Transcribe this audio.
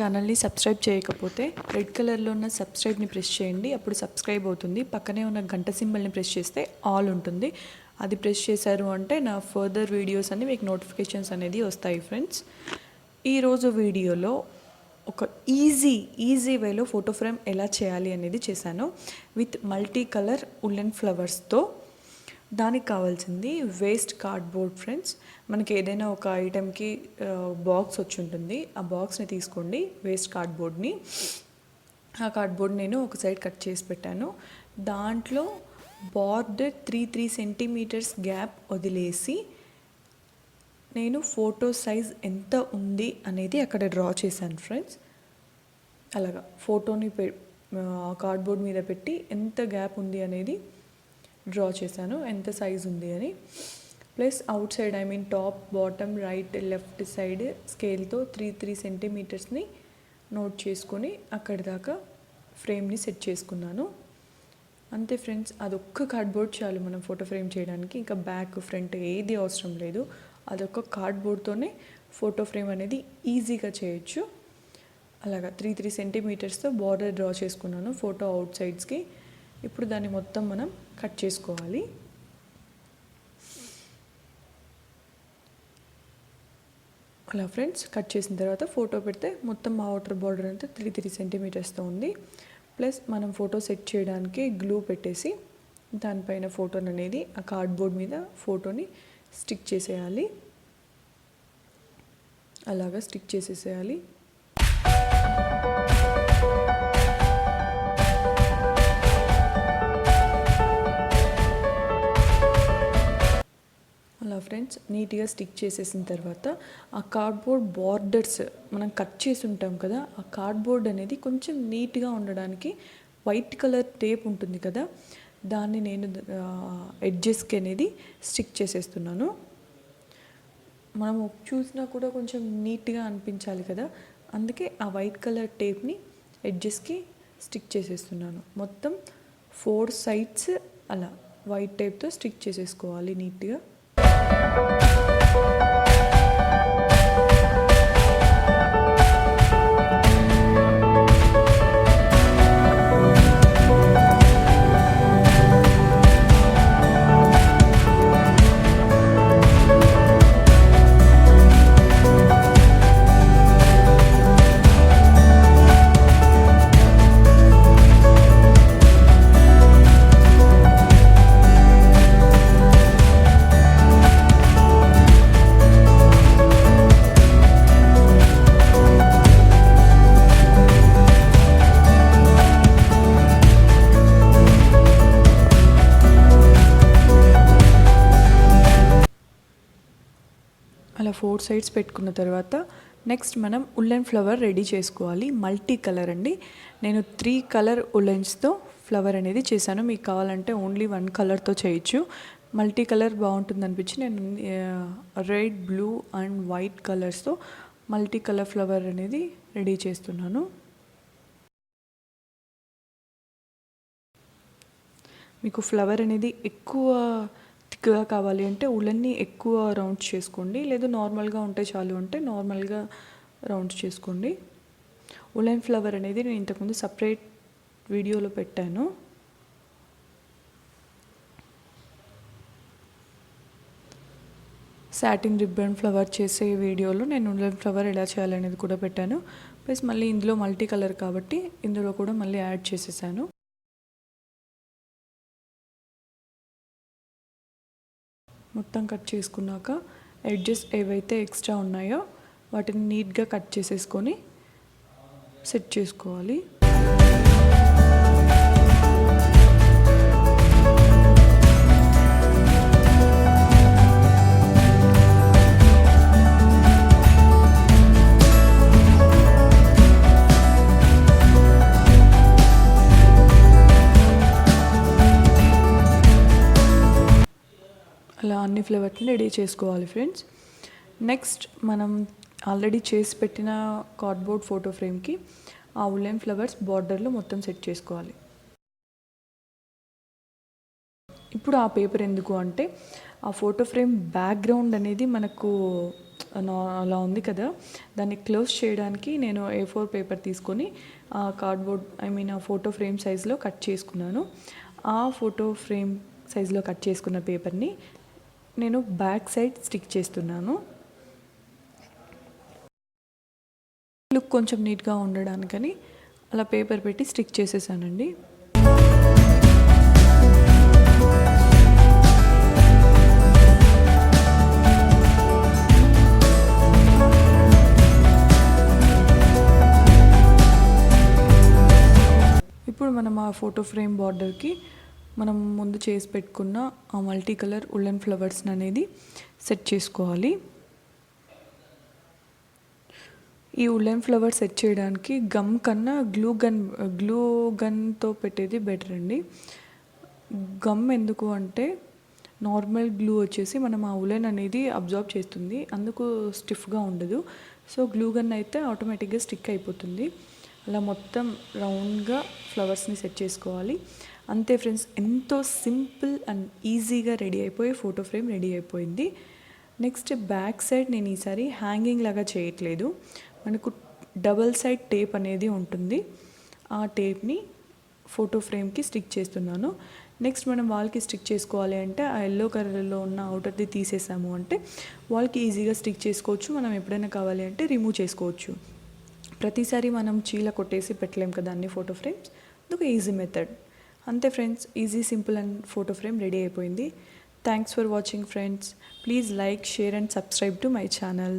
ఛానల్ని సబ్స్క్రైబ్ చేయకపోతే రెడ్ కలర్లో ఉన్న సబ్స్క్రైబ్ని ప్రెస్ చేయండి. అప్పుడు సబ్స్క్రైబ్ అవుతుంది. పక్కనే ఉన్న గంట సింబల్ని ప్రెస్ చేస్తే ఆల్ ఉంటుంది. అది ప్రెస్ చేశారు అంటే నా ఫర్దర్ వీడియోస్ అన్ని మీకు నోటిఫికేషన్స్ అనేది వస్తాయి. ఫ్రెండ్స్, ఈరోజు వీడియోలో ఒక ఈజీ వేలో ఫోటో ఫ్రేమ్ ఎలా చేయాలి అనేది చేశాను విత్ మల్టీ కలర్ ఉల్లెన్ ఫ్లవర్స్తో. దానికి కావాల్సింది వేస్ట్ కార్డ్బోర్డ్. ఫ్రెండ్స్, మనకి ఏదైనా ఒక ఐటెంకి బాక్స్ వచ్చి ఉంటుంది, ఆ బాక్స్ని తీసుకోండి, వేస్ట్ కార్డ్బోర్డ్ని. ఆ కార్డ్బోర్డ్ నేను ఒక సైడ్ కట్ చేసి పెట్టాను. దాంట్లో బార్డర్ 3 సెంటీమీటర్స్ గ్యాప్ వదిలేసి నేను ఫోటో సైజ్ ఎంత ఉంది అనేది అక్కడ డ్రా చేశాను. ఫ్రెండ్స్, అలాగా ఫోటోని కార్డ్బోర్డ్ మీద పెట్టి ఎంత గ్యాప్ ఉంది అనేది డ్రా చేశాను, ఎంత సైజ్ ఉంది అని. Plus outside top bottom right left side స్కేల్తో 3 సెంటీమీటర్స్ని నోట్ చేసుకొని అక్కడి దాకా ఫ్రేమ్ని సెట్ చేసుకున్నాను. అంతే ఫ్రెండ్స్, అదొక్క కార్డ్బోర్డ్ చాలు మనం ఫోటో ఫ్రేమ్ చేయడానికి. ఇంకా బ్యాక్ ఫ్రంట్ ఏది అవసరం లేదు. అదొక్క కార్డ్బోర్డ్తోనే ఫోటో ఫ్రేమ్ అనేది ఈజీగా చేయొచ్చు. అలాగా 3 సెంటీమీటర్స్తో బార్డర్ డ్రా చేసుకున్నాను ఫోటో అవుట్ సైడ్స్కి. ఇప్పుడు దాన్ని మొత్తం మనం కట్ చేసుకోవాలి. అలా ఫ్రెండ్స్, కట్ చేసిన తర్వాత ఫోటో పెడితే మొత్తం మా అవుటర్ బార్డర్ అంతా 3 సెంటీమీటర్స్తో ఉంది. ప్లస్ మనం ఫోటో సెట్ చేయడానికి గ్లూ పెట్టేసి దానిపైన ఫోటోని అనేది ఆ కార్డ్బోర్డ్ మీద ఫోటోని స్టిక్ చేసేయాలి. అలాగా స్టిక్ చేసేసేయాలి. అలా ఫ్రెండ్స్, నీట్గా స్టిక్ చేసేసిన తర్వాత ఆ కార్డ్బోర్డ్ బార్డర్స్ మనం కట్ చేసి ఉంటాం కదా, ఆ కార్డ్బోర్డ్ అనేది కొంచెం నీట్గా ఉండడానికి వైట్ కలర్ టేప్ ఉంటుంది కదా, దాన్ని నేను ఎడ్జెస్కి అనేది స్టిక్ చేసేస్తున్నాను. మనం చూసినా కూడా కొంచెం నీట్గా అనిపించాలి కదా, అందుకే ఆ వైట్ కలర్ టేప్ని ఎడ్జెస్కి స్టిక్ చేసేస్తున్నాను. మొత్తం 4 సైడ్స్ అలా వైట్ టేప్తో స్టిక్ చేసేసుకోవాలి నీట్గా. అలా 4 సైడ్స్ పెట్టుకున్న తర్వాత నెక్స్ట్ మనం ఉల్లెన్ ఫ్లవర్ రెడీ చేసుకోవాలి. మల్టీ కలర్ అండి. నేను 3 కలర్ ఉల్లెన్స్తో ఫ్లవర్ అనేది చేశాను. మీకు కావాలంటే ఓన్లీ 1 కలర్తో చేయొచ్చు. మల్టీ కలర్ బాగుంటుంది అనిపించి నేను రెడ్, బ్లూ అండ్ వైట్ కలర్స్తో మల్టీ కలర్ ఫ్లవర్ అనేది రెడీ చేస్తున్నాను. మీకు ఫ్లవర్ అనేది ఎక్కువ థిక్గా కావాలి అంటే ఉల్లెన్ని ఎక్కువ రౌండ్స్ చేసుకోండి, లేదు నార్మల్గా ఉంటే చాలు అంటే నార్మల్గా రౌండ్స్ చేసుకోండి. ఉల్లెన్ ఫ్లవర్ అనేది నేను ఇంతకుముందు సపరేట్ వీడియోలో పెట్టాను. సాటిన్ రిబ్బన్ ఫ్లవర్ చేసే వీడియోలో నేను ఉల్లెన్ ఫ్లవర్ ఎలా చేయాలనేది కూడా పెట్టాను. ప్లస్ మళ్ళీ ఇందులో మల్టీ కలర్ కాబట్టి ఇందులో కూడా మళ్ళీ యాడ్ చేసేసాను. మొత్తం కట్ చేసుకున్నాక ఎడ్జెస్ ఏవైతే ఎక్స్ట్రా ఉన్నాయో వాటిని నీట్గా కట్ చేసేసుకొని సెట్ చేసుకోవాలి. అలా అన్ని ఫ్లేవర్స్ని రెడీ చేసుకోవాలి. ఫ్రెండ్స్, నెక్స్ట్ మనం ఆల్రెడీ చేసి పెట్టిన కార్డ్బోర్డ్ ఫోటో ఫ్రేమ్కి ఆ ఉల్లెన్ ఫ్లవర్స్ బార్డర్లో మొత్తం సెట్ చేసుకోవాలి. ఇప్పుడు ఆ పేపర్ ఎందుకు అంటే ఆ ఫోటో ఫ్రేమ్ బ్యాక్గ్రౌండ్ అనేది మనకు అలా ఉంది కదా, దాన్ని క్లోజ్ చేయడానికి నేను A4 పేపర్ తీసుకొని కార్డ్బోర్డ్ ఆ ఫోటో ఫ్రేమ్ సైజులో కట్ చేసుకున్నాను. ఆ ఫోటో ఫ్రేమ్ సైజులో కట్ చేసుకున్న పేపర్ని నేను బ్యాక్ సైడ్ స్టిక్ చేస్తున్నాను. లుక్ కొంచెం నీట్గా ఉండడానికని అలా పేపర్ పెట్టి స్టిక్ చేసేసానండి. ఇప్పుడు మనం ఆ ఫోటో ఫ్రేమ్ బార్డర్కి మనం ముందు చేసి పెట్టుకున్న ఆ మల్టీ కలర్ ఉల్లెన్ ఫ్లవర్స్ని అనేది సెట్ చేసుకోవాలి. ఈ ఉల్లెన్ ఫ్లవర్ సెట్ చేయడానికి గమ్ కన్నా గ్లూ గన్తో పెట్టేది బెటర్ అండి. గమ్ ఎందుకు అంటే నార్మల్ గ్లూ వచ్చేసి మనం ఆ ఉల్లెన్ అనేది అబ్జార్బ్ చేస్తుంది, అందుకు స్టిఫ్గా ఉండదు. సో గ్లూ గన్ అయితే ఆటోమేటిక్గా స్టిక్ అయిపోతుంది. అలా మొత్తం రౌండ్గా ఫ్లవర్స్ని సెట్ చేసుకోవాలి. అంతే ఫ్రెండ్స్, ఎంతో సింపుల్ అండ్ ఈజీగా రెడీ అయిపోయి ఫోటో ఫ్రేమ్ రెడీ అయిపోయింది. నెక్స్ట్ బ్యాక్ సైడ్ నేను ఈసారి హ్యాంగింగ్ లాగా చేయట్లేదు, మనకు డబల్ సైడ్ టేప్ అనేది ఉంటుంది. ఆ టేప్ని ఫోటో ఫ్రేమ్కి స్టిక్ చేస్తున్నాను. నెక్స్ట్ మనం వాల్కి స్టిక్ చేసుకోవాలి అంటే ఆ ఎల్లో కలర్లో ఉన్న అవుటర్ది తీసేసాము అంటే వాల్కి ఈజీగా స్టిక్ చేసుకోవచ్చు. మనం ఎప్పుడైనా కావాలి అంటే రిమూవ్ చేసుకోవచ్చు. ప్రతిసారి మనం చీల కొట్టేసి పెట్టలేం కదా అన్ని ఫోటో ఫ్రేమ్స్, అదొక ఈజీ మెథడ్. అంతే friends, easy simple and photo frame ready అయిపోయింది. Thanks for watching friends. Please like, share and subscribe to my channel.